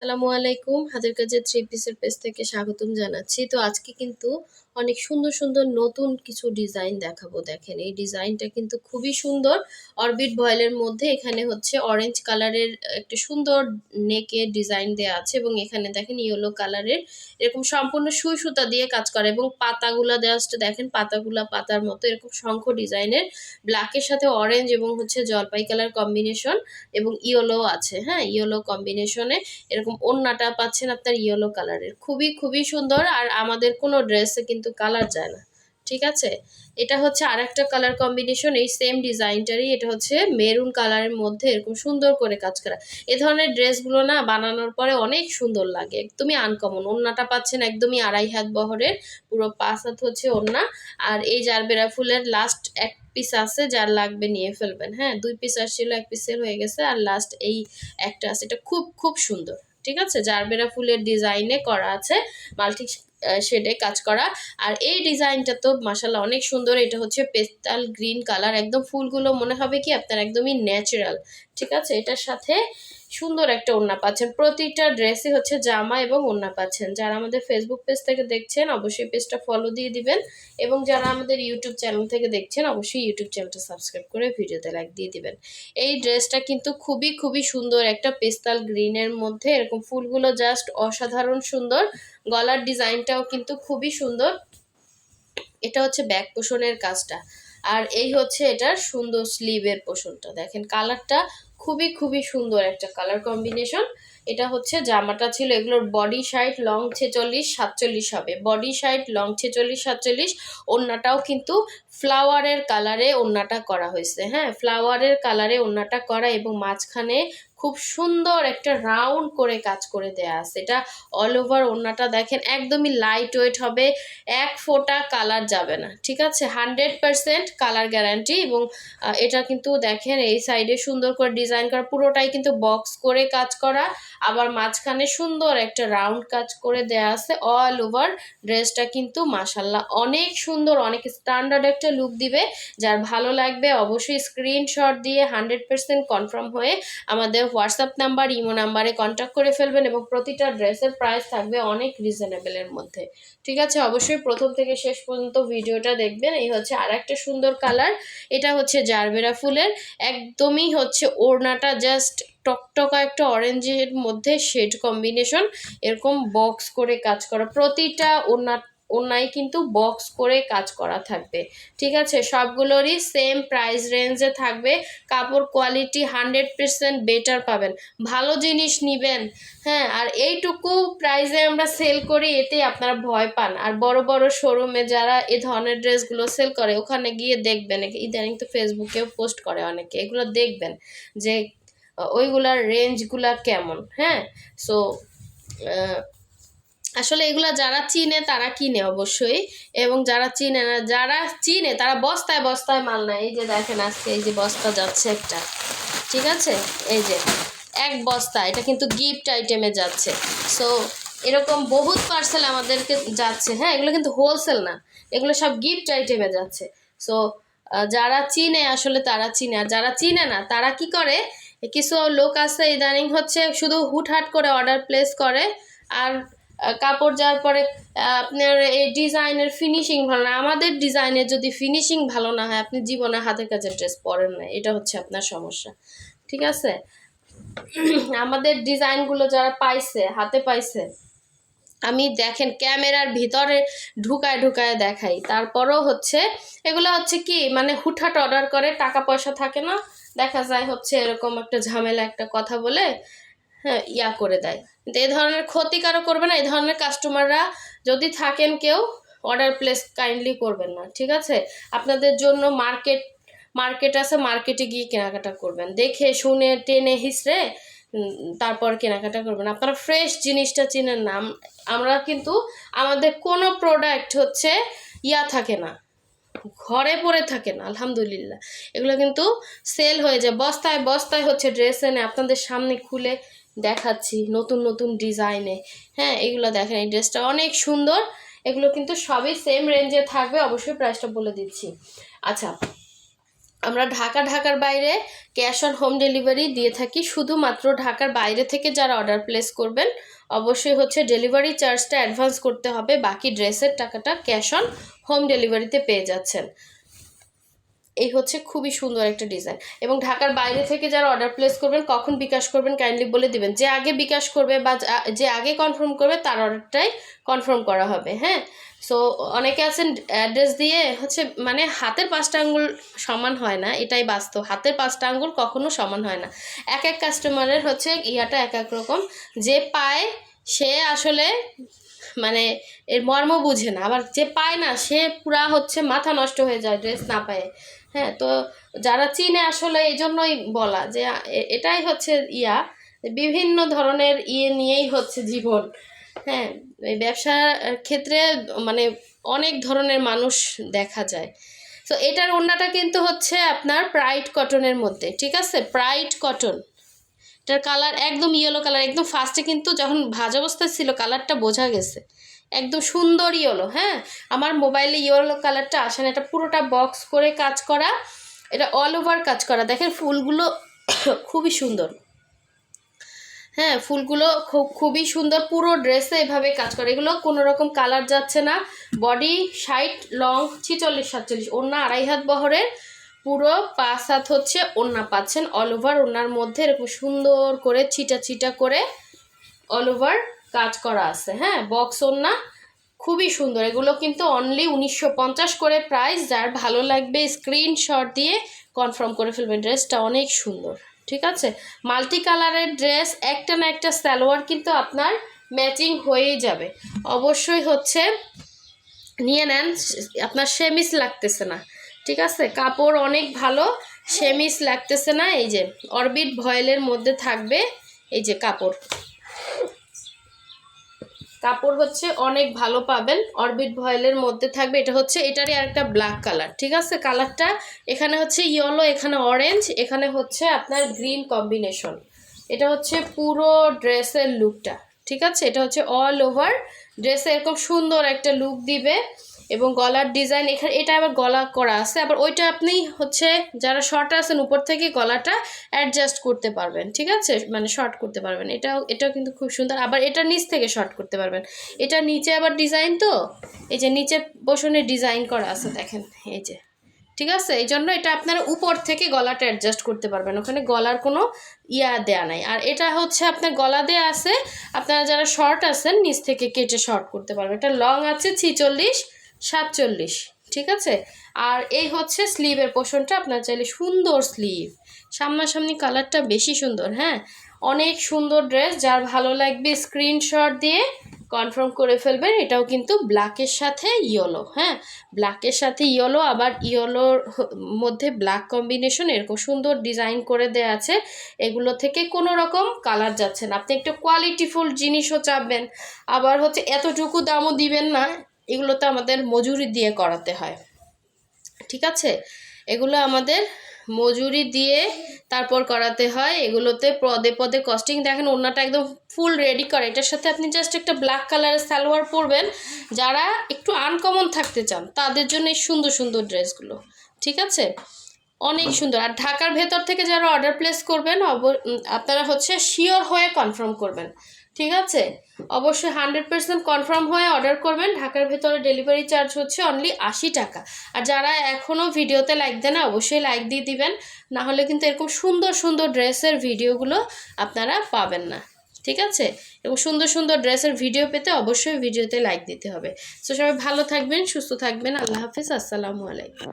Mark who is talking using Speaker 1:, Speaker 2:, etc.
Speaker 1: আসসালামু আলাইকুম। হাতের কাজের থ্রি পিসের পেজ থেকে স্বাগতম জানাচ্ছি। তো আজকে কিন্তু অনেক সুন্দর সুন্দর নতুন কিছু ডিজাইন দেখাবো। দেখেন এই ডিজাইনটা কিন্তু খুবই সুন্দর। অরবিট ভয়েলের মধ্যে এখানে হচ্ছে অরেঞ্জ কালারের একটা সুন্দর নেকের ডিজাইন দেওয়া আছে এবং এখানে দেখেন ইয়েলো কালারের এরকম সম্পূর্ণ সুই সুতা দিয়ে কাজ করে এবং পাতাগুলা জাস্ট দেখেন পাতাগুলা পাতার মতো এরকম শঙ্খ ডিজাইনের ব্ল্যাকের সাথে অরেঞ্জ এবং হচ্ছে জলপাই কালার কম্বিনেশন এবং ইয়েলো আছে, হ্যাঁ, ইয়েলো কম্বিনেশনে এরকম ওড়নাটা পাচ্ছেন আপনার ইয়েলো কালারের, খুবই খুবই সুন্দর। আর আমাদের কোনো ড্রেসে কিন্তু কালার যায় না, ঠিক আছে। এটা হচ্ছে আরেকটা কালার কম্বিনেশন এই সেম ডিজাইনটারই, এটা হচ্ছে মেরুন কালারের মধ্যে এরকম সুন্দর করে কাজ করা। এ ধরনের ড্রেসগুলো না বানানোর পরে অনেক সুন্দর লাগে, একদমই আনকমন। ওড়নাটা পাচ্ছেন একদমই 2.5 হাত বহরের, পুরো 5 হাত হচ্ছে ওড়না। আর এই জারবেরা ফুলের লাস্ট এক পিস আছে, যার লাগবে নিয়ে ফেলবেন, হ্যাঁ। 2 পিস আসছিল, 1 পিস সেল হয়ে গেছে, আর লাস্ট এই একটা আছে। এটা খুব খুব সুন্দর, ঠিক আছে। জারবেরা ফুলের ডিজাইনে করা আছে, মাল্টি শেডে কাজ করা। আর এই ডিজাইনটা তো মাশাআল্লাহ অনেক সুন্দর। এটা হচ্ছে পেস্টাল গ্রিন কালার, একদম ফুলগুলো মনে হবে কি আপনার একদমই ন্যাচারাল, ঠিক আছে। এটার সাথে সুন্দর একটা ওড়না পাচ্ছেন, প্রতিটা ড্রেসই হচ্ছে জামা এবং ওড়না পাচ্ছেন। যারা আমাদের ফেসবুক পেজ থেকে দেখছেন অবশ্যই পেজটা ফলো দিয়ে দিবেন, এবং যারা আমাদের ইউটিউব চ্যানেল থেকে দেখছেন অবশ্যই ইউটিউব চ্যানেলটা সাবস্ক্রাইব করে ভিডিওতে লাইক দিয়ে দিবেন। এই ড্রেসটা কিন্তু খুবই খুবই সুন্দর, একটা পেস্টাল গ্রিনের মধ্যে এরকম ফুলগুলো জাস্ট অসাধারণ সুন্দর। গলার ডিজাইনটাও কিন্তু খুবই সুন্দর। এটা হচ্ছে ব্যাক পোষণের কাজটা, আর এই হচ্ছে এটার সুন্দর স্লিভের পোষণটা। দেখেন কালারটা খুবই খুবই সুন্দর একটা কালার কম্বিনেশন। এটা হচ্ছে জামাটা ছিল, এগুলোর বডি সাইড লং 46-47 হবে, বডি সাইড লং 46-47। ওড়নাটাও কিন্তু ফ্লাওয়ারের কালারে ওড়নাটা করা হয়েছে, হ্যাঁ, ফ্লাওয়ারের কালারে ওড়নাটা করা, এবং মাঝখানে খুব সুন্দর একটা রাউন্ড করে কাজ করে দেয়া আছে। এটা অল ওভার ওড়নাটা দেখেন একদমই লাইট ওয়েট হবে, এক ফোঁটা কালার যাবে না, ঠিক আছে। 100% কালার গ্যারান্টি। এবং এটা কিন্তু দেখেন এই সাইডে সুন্দর করে ডিজাইন করা, পুরোটাই কিন্তু বক্স করে কাজ করা, আবার মাঝখানে সুন্দর একটা রাউন্ড কাজ করে দেয়া আছে। অল ওভার ড্রেসটা কিন্তু মাশাল্লাহ অনেক সুন্দর, অনেক স্ট্যান্ডার্ড একটা লুক দিবে। যার ভালো লাগবে অবশ্যই স্ক্রিনশট দিয়ে 100% কনফার্ম হয়ে আমাদের হোয়াটসঅ্যাপ নাম্বার, ইমো নাম্বারে কন্ট্যাক্ট করে ফেলবেন, এবং প্রতিটা ড্রেসের প্রাইস থাকবে অনেক রিজনেবলের মধ্যে, ঠিক আছে। অবশ্যই প্রথম থেকে শেষ পর্যন্ত ভিডিওটা দেখবেন। এই হচ্ছে আর একটা সুন্দর কালার, এটা হচ্ছে জারবেরা ফুলের, একদমই হচ্ছে ওড়নাটা জাস্ট টকটকা একটা অরেঞ্জের মধ্যে শেড কম্বিনেশন, এরকম বক্স করে কাজ করা, প্রতিটা ওড়নায় কিন্তু বক্স করে কাজ করা থাকবে, ঠিক আছে। সবগুলোরই সেম প্রাইস রেঞ্জে থাকবে। কাপড় কোয়ালিটি 100% বেটার পাবেন, ভালো জিনিস নিবেন, হ্যাঁ। আর এইটুকু প্রাইসে আমরা সেল করি, এতে আপনারা ভয় পান। আর বড় বড় শোরুমে যারা এ ধরনের ড্রেসগুলো সেল করে ওখানে গিয়ে দেখবেন, ইদানিং তো ফেসবুকেও পোস্ট করে অনেকে, এগুলো দেখবেন যে ওইগুলার রেঞ্জগুলা কেমন, হ্যাঁ। সো আসলে এগুলা যারা চিনে তারা কিনে অবশ্যই, এবং যারা চিনে না, যারা চিনে তারা বস্তায় বস্তায় মাল নেয়। এই যে দেখেন আজকে এই যে বস্তা যাচ্ছে একটা, ঠিক আছে, এই যে এক বস্তা, এটা কিন্তু গিফট আইটেমে যাচ্ছে। সো এরকম বহুত পার্সেল আমাদেরকে যাচ্ছে, হ্যাঁ, এগুলো কিন্তু হোলসেল না, এগুলো সব গিফট আইটেমে যাচ্ছে। সো যারা চিনে আসলে তারা চিনে, আর যারা চিনে না তারা কি করে, কিছু লোক আছে ইদানিং হচ্ছে শুধু হুটহাট করে অর্ডার প্লেস করে, আর কাপড় যাওয়ার পরে আপনার এই ডিজাইনের ফিনিশিং ভালো না। আমাদের ডিজাইনের যদি ফিনিশিং ভালো না হয় আপনি জীবনে হাতের কাজের ড্রেস পরেন না, এটা হচ্ছে আপনার সমস্যা, ঠিক আছে। আমাদের ডিজাইনগুলো যারা পাইছে, হাতে পাইছে, আমি দেখেন ক্যামেরার ভিতরে ঢুকায় ঢুকায় দেখাই, তারপরও হচ্ছে এগুলো হচ্ছে কি মানে হুটহাট অর্ডার করে, টাকা পয়সা থাকে না, দেখা যায় হচ্ছে এরকম একটা ঝামেলা একটা কথা বলে, হ্যাঁ, ইয়া করে দেয়। কিন্তু এ ধরনের ক্ষতিকারও করবে না, এই ধরনের কাস্টমাররা যদি থাকেন কেউ, অর্ডার প্লেস কাইন্ডলি করবেন না, ঠিক আছে। আপনাদের জন্য মার্কেট আছে, মার্কেটে গিয়ে কেনাকাটা করবেন, দেখে শুনে টেনে হিসড়ে তারপর কেনাকাটা করবেন। আপনারা ফ্রেশ জিনিসটা চিনেন না। আমরা কিন্তু আমাদের কোনো প্রোডাক্ট হচ্ছে ইয়া থাকে না, ঘরে পড়ে থাকে না, আলহামদুলিল্লাহ। এগুলো কিন্তু সেল হয়ে যায়, বস্তায় বস্তায় হচ্ছে ড্রেস এনে আপনাদের সামনে খুলে দেখাচ্ছি নতুন নতুন ডিজাইনে, হ্যাঁ। এগুলো দেখেন, এই ড্রেসটা অনেক সুন্দর। এগুলো কিন্তু সবই সেম রেঞ্জে থাকবে, অবশ্যই প্রাইসটা বলে দিচ্ছি। আচ্ছা, আমরা ঢাকার বাইরে ক্যাশ অন হোম ডেলিভারি দিয়ে থাকি। শুধুমাত্র ঢাকার বাইরে থেকে যারা অর্ডার প্লেস করবেন অবশ্যই হচ্ছে ডেলিভারি চার্জটা অ্যাডভান্স করতে হবে, বাকি ড্রেসের টাকাটা ক্যাশ অন হোম ডেলিভারিতে পেয়ে যাচ্ছেন। এই হচ্ছে খুবই সুন্দর একটা ডিজাইন। এবং ঢাকার বাইরে থেকে যারা অর্ডার প্লেস করবেন কখন বিকাশ করবেন কাইন্ডলি বলে দিবেন। যে আগে বিকাশ করবে বা যে আগে কনফার্ম করবে তার অর্ডারটাই কনফার্ম করা হবে। হ্যাঁ, সো অনেকে আছেন অ্যাড্রেস দিয়ে হচ্ছে মানে হাতের 5টা আঙ্গুল সমান হয় না, এটাই বাস্তব। হাতের 5টা আঙ্গুল কখনো সমান হয় না। এক এক কাস্টমারের হচ্ছে ইয়াটা এক এক রকম। যে পায় সে আসলে মানে এর মর্ম বুঝে না, আবার যে পায় না সে পুরা হচ্ছে মাথা নষ্ট হয়ে যায় ড্রেস না পায়। হ্যাঁ, তো যারা চিনে আসলে এই জন্যই বলা যে এটাই হচ্ছে বিভিন্ন ধরনের নিয়েই হচ্ছে জীবন। হ্যাঁ, এই ব্যবসার ক্ষেত্রে মানে অনেক ধরনের মানুষ দেখা যায়। তো এটার ওড়নাটা কিন্তু হচ্ছে আপনার প্রাইড কটনের মধ্যে, ঠিক আছে, প্রাইড কটন। এটার কালার একদম ইয়েলো কালার, একদম ফার্স্টে কিন্তু যখন ভাজ অবস্থায় ছিল কালারটা বোঝা গেছে, একদম সুন্দর ইয়েলো। হ্যাঁ, আমার মোবাইলে ইয়েলো কালারটা আসে না, এটা পুরোটা বক্স করে কাজ করা, এটা অল ওভার কাজ করা। দেখেন ফুলগুলো খুবই সুন্দর। হ্যাঁ, ফুলগুলো খুবই সুন্দর, পুরো ড্রেসে এভাবে কাজ করে। এগুলো কোনো রকম কালার যাচ্ছে না। বডি 60, লং 46-47, ওড়না 2.5 হাত বহরের, পুরো 5 হাত হচ্ছে ওড়না পাচ্ছেন। অল ওভার ওড়নার মধ্যে এরকম সুন্দর করে ছিটা করে অল ওভার কাজ করা আছে। হ্যাঁ, বক্স ওড়না খুবই সুন্দর। এগুলো কিন্তু অনলি 1950 করে প্রাইস। যার ভালো লাগবে স্ক্রিনশট দিয়ে কনফার্ম করে ফেলবেন, ড্রেসটা অনেক সুন্দর। ঠিক আছে, মাল্টি কালারের ড্রেস, একটা না একটা সালোয়ার কিন্তু আপনার ম্যাচিং হয়েই যাবে। অবশ্যই হচ্ছে নিয়ে নেন, আপনার সেমিস লাগতেছে না। ঠিক আছে, কাপড় অনেক ভালো, সেমিস লাগতেছে না। এই যে অরবিট ভয়েলের মধ্যে থাকবে, এই যে কাপড় হচ্ছে অনেক ভালো পাবেন, অরবিট ভয়েলের মধ্যে থাকবে। এটা হচ্ছে এটারই আরেকটা ব্ল্যাক কালার। ঠিক আছে, কালারটা এখানে হচ্ছে ইয়েলো, এখানে অরেঞ্জ, এখানে হচ্ছে আপনার গ্রিন কম্বিনেশন। এটা হচ্ছে পুরো ড্রেসের লুকটা। ঠিক আছে, এটা হচ্ছে অল ওভার ড্রেসে এরকম সুন্দর একটা লুক দিবে। এবং গলার ডিজাইন এখানে এটা আবার গলা করা আছে, আবার ওইটা আপনি হচ্ছে যারা শর্ট আছেন উপর থেকে গলাটা অ্যাডজাস্ট করতে পারবেন। ঠিক আছে, মানে শর্ট করতে পারবেন। এটাও কিন্তু খুব সুন্দর। আবার এটা নিচ থেকে শর্ট করতে পারবেন। এটা নিচে আবার ডিজাইন, তো এই যে নিচে বসনে ডিজাইন করা আছে দেখেন, এই যে। ঠিক আছে, এই জন্য এটা আপনারা উপর থেকে গলাটা অ্যাডজাস্ট করতে পারবেন, ওখানে গলার কোনো দেয়া নাই। আর এটা হচ্ছে আপনার গলা দেয়া আছে, আপনারা যারা শর্ট আছেন নিচ থেকে কেটে শর্ট করতে পারবেন। এটা লং আছে 46-47। ঠিক আছে, আর এই হচ্ছে স্লিভের পোর্শনটা, আপনার চাইলে সুন্দর স্লিভ, সামনাসামনি কালারটা বেশি সুন্দর। হ্যাঁ, অনেক সুন্দর ড্রেস। যার ভালো লাগবে স্ক্রিনশট দিয়ে কনফার্ম করে ফেলবেন। এটাও কিন্তু ব্ল্যাকের সাথে ইয়েলো। হ্যাঁ, ব্ল্যাকের সাথে ইয়েলো, আবার ইয়েলোর মধ্যে ব্ল্যাক কম্বিনেশন, এরকম সুন্দর ডিজাইন করে দেওয়া আছে। এগুলো থেকে কোনো রকম কালার যাচ্ছে না। আপনি একটু কোয়ালিটিফুল জিনিসও চাবেন, আবার হচ্ছে এতটুকু দামও দিবেন না, এগুলো তো আমাদের মজুরি দিয়ে করাতে হয়। ঠিক আছে, এগুলো আমাদের মজুরি দিয়ে তারপর করাতে হয়। এগুলোতে পদে পদে কস্টিং। দেখেন ওড়নাটা একদম ফুল রেডি করে, এটার সাথে আপনি জাস্ট একটা ব্ল্যাক কালারের সালোয়ার পরবেন। যারা একটু আনকমন থাকতে চান তাদের জন্য এই সুন্দর সুন্দর ড্রেসগুলো। ঠিক আছে, অনেক সুন্দর। আর ঢাকার ভেতর থেকে যারা অর্ডার প্লেস করবেন আপনারা হচ্ছে শিওর হয়ে কনফার্ম করবেন। ঠিক আছে, অবশ্যই 100% কনফার্ম হয়ে অর্ডার করবেন। ঢাকার ভেতরে ডেলিভারি চার্জ হচ্ছে অনলি 80 টাকা। আর যারা এখনও ভিডিওতে লাইক দেন না, অবশ্যই লাইক দিয়ে দিবেন, না হলে কিন্তু এরকম সুন্দর সুন্দর ড্রেসের ভিডিওগুলো আপনারা পাবেন না। ঠিক আছে, এবং সুন্দর সুন্দর ড্রেসের ভিডিও পেতে অবশ্যই ভিডিওতে লাইক দিতে হবে। তো সবাই ভালো থাকবেন, সুস্থ থাকবেন। আল্লাহ হাফিজ, আসসালামু আলাইকুম।